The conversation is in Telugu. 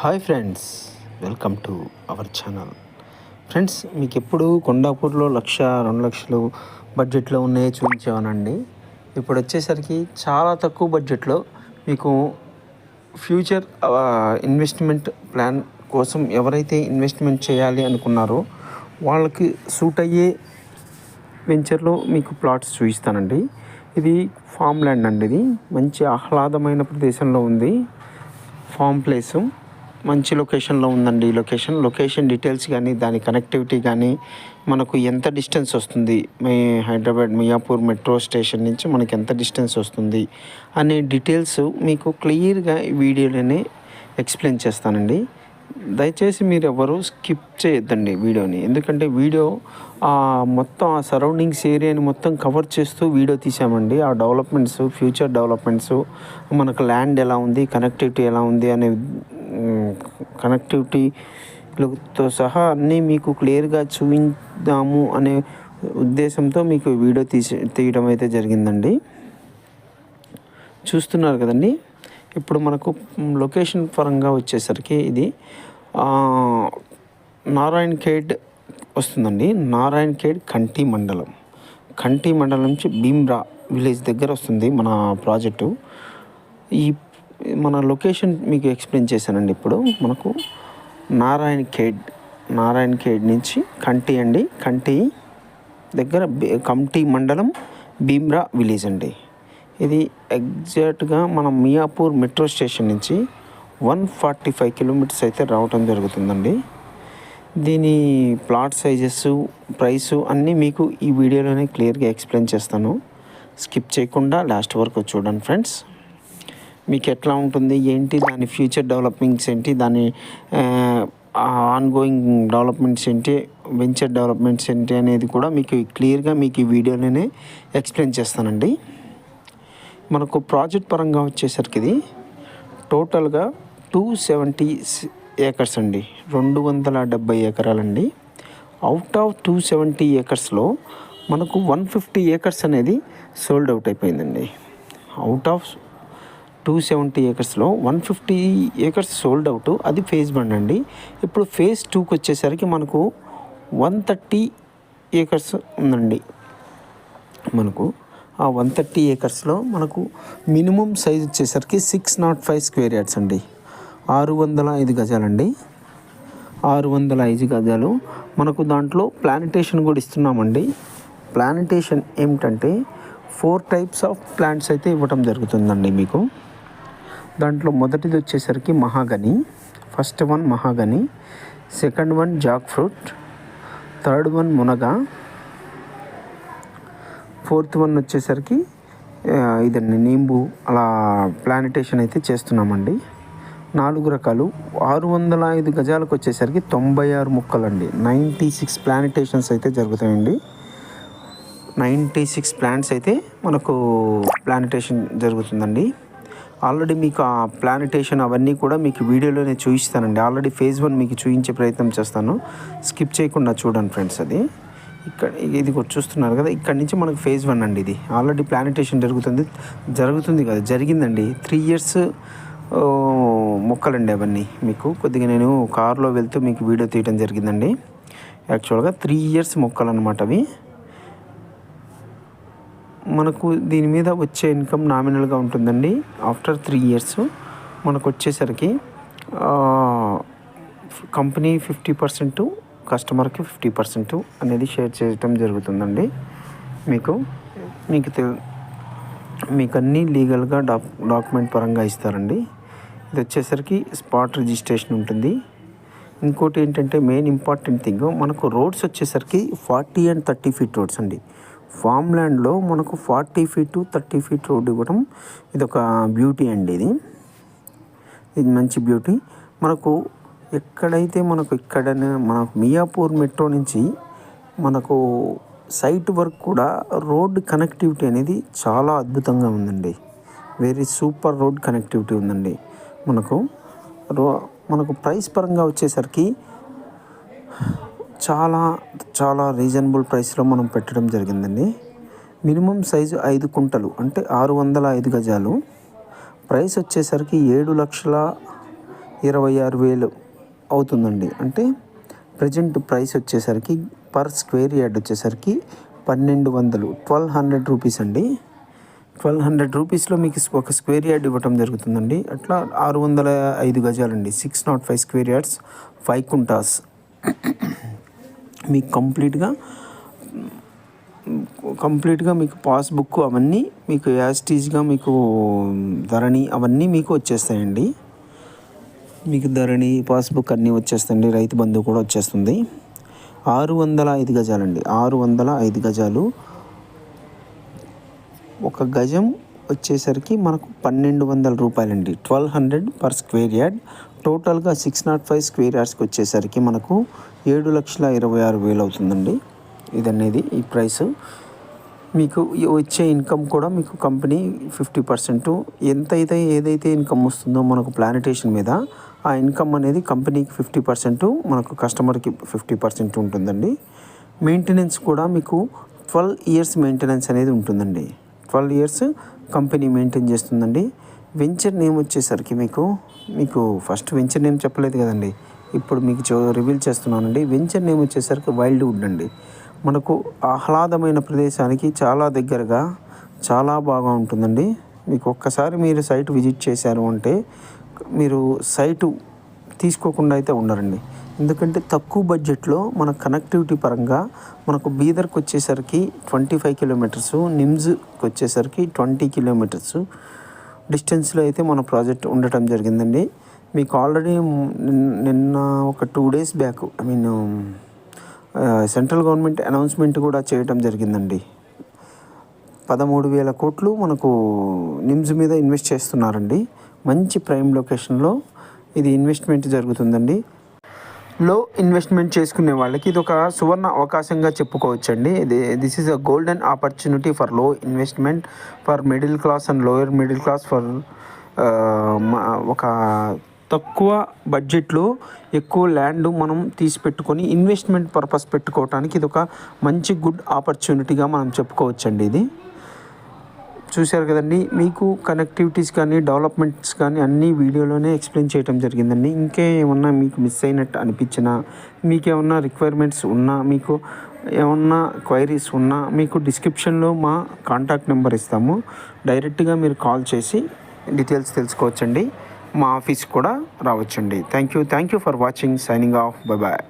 Hi friends, welcome to our channel. Friends, మీకు ఎప్పుడు కొండాపూర్లో 1,00,000-2,00,000 బడ్జెట్లో ఉన్నాయో చూపించామనండి. ఇప్పుడు వచ్చేసరికి చాలా తక్కువ బడ్జెట్లో మీకు ఫ్యూచర్ ఇన్వెస్ట్మెంట్ ప్లాన్ కోసం ఎవరైతే ఇన్వెస్ట్మెంట్ చేయాలి అనుకున్నారో వాళ్ళకి సూట్ అయ్యే వెంచర్లో మీకు ప్లాట్స్ చూపిస్తానండి. ఇది ఫామ్ ల్యాండ్ అండి. ఇది మంచి ఆహ్లాదమైన ప్రదేశంలో ఉంది. ఫామ్ ప్లేసు మంచి లొకేషన్లో ఉందండి. లొకేషన్ డీటెయిల్స్ కానీ దాని కనెక్టివిటీ కానీ మనకు ఎంత డిస్టెన్స్ వస్తుంది, హైదరాబాద్ మియాపూర్ మెట్రో స్టేషన్ నుంచి మనకి ఎంత డిస్టెన్స్ వస్తుంది అనే డీటెయిల్స్ మీకు క్లియర్గా ఈ వీడియోలోనే ఎక్స్ప్లెయిన్ చేస్తానండి. దయచేసి మీరు ఎవరు స్కిప్ చేయొద్దండి వీడియోని, ఎందుకంటే వీడియో మొత్తం ఆ సరౌండింగ్స్ ఏరియాని మొత్తం కవర్ చేస్తూ వీడియో తీసామండి. ఆ డెవలప్మెంట్స్, ఫ్యూచర్ డెవలప్మెంట్స్, మనకు ల్యాండ్ ఎలా ఉంది, కనెక్టివిటీ ఎలా ఉంది అనే కనెక్టివిటీతో సహా అన్నీ మీకు క్లియర్గా చూపించాము అనే ఉద్దేశంతో మీకు వీడియో తీయడం అయితే జరిగిందండి. చూస్తున్నారు కదండి. ఇప్పుడు మనకు లొకేషన్ పరంగా వచ్చేసరికి ఇది నారాయణఖేడ్ వస్తుందండి. నారాయణఖేడ్ కంటి మండలం నుంచి భీమ్రా విలేజ్ దగ్గర వస్తుంది మన ప్రాజెక్టు. ఈ మన లొకేషన్ మీకు ఎక్స్ప్లెయిన్ చేశానండి. ఇప్పుడు మనకు నారాయణఖేడ్ నుంచి కంటి దగ్గర కమ్టీ మండలం భీమ్రా విలేజ్ అండి. ఇది ఎగ్జాక్ట్గా మన మియాపూర్ మెట్రో స్టేషన్ నుంచి 145 కిలోమీటర్స్ అయితే రావటం జరుగుతుందండి. దీని ప్లాట్ సైజెస్, ప్రైసు అన్నీ మీకు ఈ వీడియోలోనే క్లియర్గా ఎక్స్ప్లెయిన్ చేస్తాను. స్కిప్ చేయకుండా లాస్ట్ వరకు చూడండి ఫ్రెండ్స్. మీకు ఎట్లా ఉంటుంది, ఏంటి, దాని ఫ్యూచర్ డెవలప్మెంట్స్ ఏంటి, దాని ఆన్గోయింగ్ డెవలప్మెంట్స్ ఏంటి, వెంచర్ డెవలప్మెంట్స్ ఏంటి అనేది కూడా మీకు క్లియర్గా మీకు ఈ వీడియోలోనే ఎక్స్ప్లెయిన్ చేస్తానండి. మనకు ప్రాజెక్ట్ పరంగా వచ్చేసరికి ఇది టోటల్గా 270 ఏకర్స్ అండి. 270 ఎకరాలండి. అవుట్ ఆఫ్ 270 ఏకర్స్లో మనకు 150 ఏకర్స్ అనేది సోల్డ్ అవుట్ అయిపోయిందండి. Out of 270 ఏకర్స్లో 150 acres sold out. అది ఫేజ్ 1 అండి. ఇప్పుడు ఫేజ్ 2కి వచ్చేసరికి మనకు 130 ఏకర్స్ ఉందండి. మనకు ఆ 130 ఏకర్స్లో మనకు మినిమం సైజ్ వచ్చేసరికి 605 స్క్వేర్ యార్డ్స్ అండి. 605 గజాలండి. 605 గజాలు. మనకు దాంట్లో ప్లాంటేషన్ కూడా ఇస్తున్నామండి. ప్లాంటేషన్ ఏమిటంటే 4 టైప్స్ ఆఫ్ ప్లాంట్స్ అయితే ఇవ్వటం జరుగుతుందండి మీకు. దాంట్లో మొదటిది వచ్చేసరికి mahogany. First one mahogany, second one jack fruit, third one మునగ, ఫోర్త్ వన్ వచ్చేసరికి ఇదండి నీంబు. అలా ప్లాంటేషన్ అయితే చేస్తున్నామండి. 4 రకాలు. 605 గజాలకు వచ్చేసరికి 96 మొక్కలండి. 96 ప్లాంటేషన్స్ అయితే జరుగుతాయండి. 96 ప్లాంట్స్ అయితే మనకు ప్లాంటేషన్ జరుగుతుందండి. ఆల్రెడీ మీకు ఆ ప్లాంటేషన్ అవన్నీ కూడా మీకు వీడియోలోనే చూపిస్తానండి. ఆల్రెడీ ఫేజ్ 1 మీకు చూపించే ప్రయత్నం చేస్తాను. స్కిప్ చేయకుండా చూడండి ఫ్రెండ్స్. అది ఇది కూడా చూస్తున్నారు కదా. ఇక్కడ నుంచి మనకు ఫేజ్ 1 అండి. ఇది ఆల్రెడీ ప్లాంటేషన్ జరిగిందండి. 3 ఇయర్స్ మొక్కలండి అవన్నీ. మీకు కొద్దిగా నేను కారులో వెళ్తూ మీకు వీడియో తీయడం జరిగిందండి. యాక్చువల్గా 3 ఇయర్స్ మొక్కలు అన్నమాట అవి. మనకు దీని మీద వచ్చే ఇన్కమ్ నామినల్గా ఉంటుందండి. ఆఫ్టర్ 3 ఇయర్స్ మనకు వచ్చేసరికి కంపెనీ 50%, కస్టమర్కి 50% అనేది షేర్ చేయటం జరుగుతుందండి. మీకు అన్నీ లీగల్గా డాక్యుమెంట్ పరంగా ఇస్తారండి. ఇది వచ్చేసరికి స్పాట్ రిజిస్ట్రేషన్ ఉంటుంది. ఇంకోటి ఏంటంటే మెయిన్ ఇంపార్టెంట్ థింగ్, మనకు రోడ్స్ వచ్చేసరికి 40 and 30 ఫీట్ రోడ్స్ అండి. ఫామ్ ల్యాండ్లో మనకు 40 ఫీట్ 30 ఫీట్ రోడ్ ఇవ్వడం ఇదొక బ్యూటీ అండి. ఇది మంచి బ్యూటీ. మనకు ఎక్కడైతే మనకు మియాపూర్ మెట్రో నుంచి మనకు సైట్ వరకు కూడా రోడ్ కనెక్టివిటీ అనేది చాలా అద్భుతంగా ఉందండి. వెరీ సూపర్ రోడ్ కనెక్టివిటీ ఉందండి. మనకు ప్రైస్ పరంగా వచ్చేసరికి చాలా రీజనబుల్ ప్రైస్లో మనం పెట్టడం జరిగిందండి. మినిమం సైజు 5 కుంటలు అంటే 605 గజాలు. ప్రైస్ వచ్చేసరికి 26,000 అవుతుందండి. అంటే ప్రజెంట్ ప్రైస్ వచ్చేసరికి పర్ స్క్వేర్ యార్డ్ వచ్చేసరికి 1,200 రూపీస్ అండి. 1,200 రూపీస్లో మీకు ఒక స్క్వేర్ యార్డ్ ఇవ్వటం జరుగుతుందండి. అట్లా 605 గజాలండి. 605 స్క్వేర్ యార్డ్స్, 5 కుంటాస్. మీకు కంప్లీట్గా మీకు పాస్బుక్ అవన్నీ మీకు యాస్టీజ్గా మీకు ధరణి అవన్నీ మీకు వచ్చేస్తాయండి. మీకు ధరణి పాస్బుక్ అన్నీ వచ్చేస్తాయండి. రైతు బంధువు కూడా వచ్చేస్తుంది. 605 గజాలండి. 605 గజాలు. ఒక గజం వచ్చేసరికి మనకు 1,200 రూపాయలండి. 1,200 పర్ స్క్వేర్ యార్డ్. టోటల్గా 605 స్క్వేర్ యార్డ్స్కి వచ్చేసరికి మనకు 7,26,000 అవుతుందండి. ఇదనేది ఈ ప్రైస్. మీకు వచ్చే ఇన్కమ్ కూడా మీకు కంపెనీ 50% ఏదైతే ఇన్కమ్ వస్తుందో మనకు ప్లానిటేషన్ మీద, ఆ ఇన్కమ్ అనేది కంపెనీకి 50%, మనకు కస్టమర్కి 50% ఉంటుందండి. మెయింటెనెన్స్ కూడా మీకు 12 ఇయర్స్ మెయింటెనెన్స్ అనేది ఉంటుందండి. 12 ఇయర్స్ కంపెనీ మెయింటైన్ చేస్తుందండి. వెంచర్ నేమ్ వచ్చేసరికి మీకు ఫస్ట్ వెంచర్ నేమ్ చెప్పలేదు కదండి, ఇప్పుడు మీకు రివీల్ చేస్తున్నానండి. వెంచర్ నేమ్ వచ్చేసరికి వైల్డ్ వుడ్ అండి. మనకు ఆహ్లాదమైన ప్రదేశానికి చాలా దగ్గరగా చాలా బాగా ఉంటుందండి. మీకు ఒక్కసారి మీరు సైట్ విజిట్ చేశారు అంటే మీరు సైటు తీసుకోకుండా అయితే ఉండరండి. ఎందుకంటే తక్కువ బడ్జెట్లో మన కనెక్టివిటీ పరంగా మనకు బీదర్కి వచ్చేసరికి 25 కిలోమీటర్స్, నిమ్స్కి వచ్చేసరికి 20 కిలోమీటర్స్ డిస్టెన్స్లో అయితే మన ప్రాజెక్ట్ ఉండటం జరిగిందండి. మీకు ఆల్రెడీ నిన్న ఒక 2 days back central government announcement కూడా చేయటం జరిగిందండి. 13,000 కోట్లు మనకు నిమ్స్ మీద ఇన్వెస్ట్ చేస్తున్నారండి. మంచి ప్రైమ్ లొకేషన్లో ఇది ఇన్వెస్ట్మెంట్ జరుగుతుందండి. లో ఇన్వెస్ట్మెంట్ చేసుకునే వాళ్ళకి ఇది ఒక సువర్ణ అవకాశంగా చెప్పుకోవచ్చండి. This is a golden opportunity for low investment, for middle class and lower middle class, for ఒక తక్కువ బడ్జెట్లో ఎక్కువ ల్యాండ్ మనం తీసి పెట్టుకొని ఇన్వెస్ట్మెంట్ పర్పస్ పెట్టుకోవడానికి ఇది ఒక మంచి గుడ్ ఆపర్చునిటీగా మనం చెప్పుకోవచ్చండి. ఇది చూశారు కదండి. మీకు కనెక్టివిటీస్ కానీ డెవలప్మెంట్స్ కానీ అన్నీ వీడియోలోనే ఎక్స్ప్లెయిన్ చేయడం జరిగిందండి. ఇంకేమన్నా మీకు మిస్ అయినట్టు అనిపించినా, మీకు ఏమన్నా రిక్వైర్మెంట్స్ ఉన్నా, మీకు ఏమన్నా క్వైరీస్ ఉన్నా మీకు డిస్క్రిప్షన్లో మా కాంటాక్ట్ నెంబర్ ఇస్తాము. డైరెక్ట్గా మీరు కాల్ చేసి డీటెయిల్స్ తెలుసుకోవచ్చండి. మా ఆఫీస్ కూడా రావచ్చండి. Thank you for watching. Signing off. Bye bye.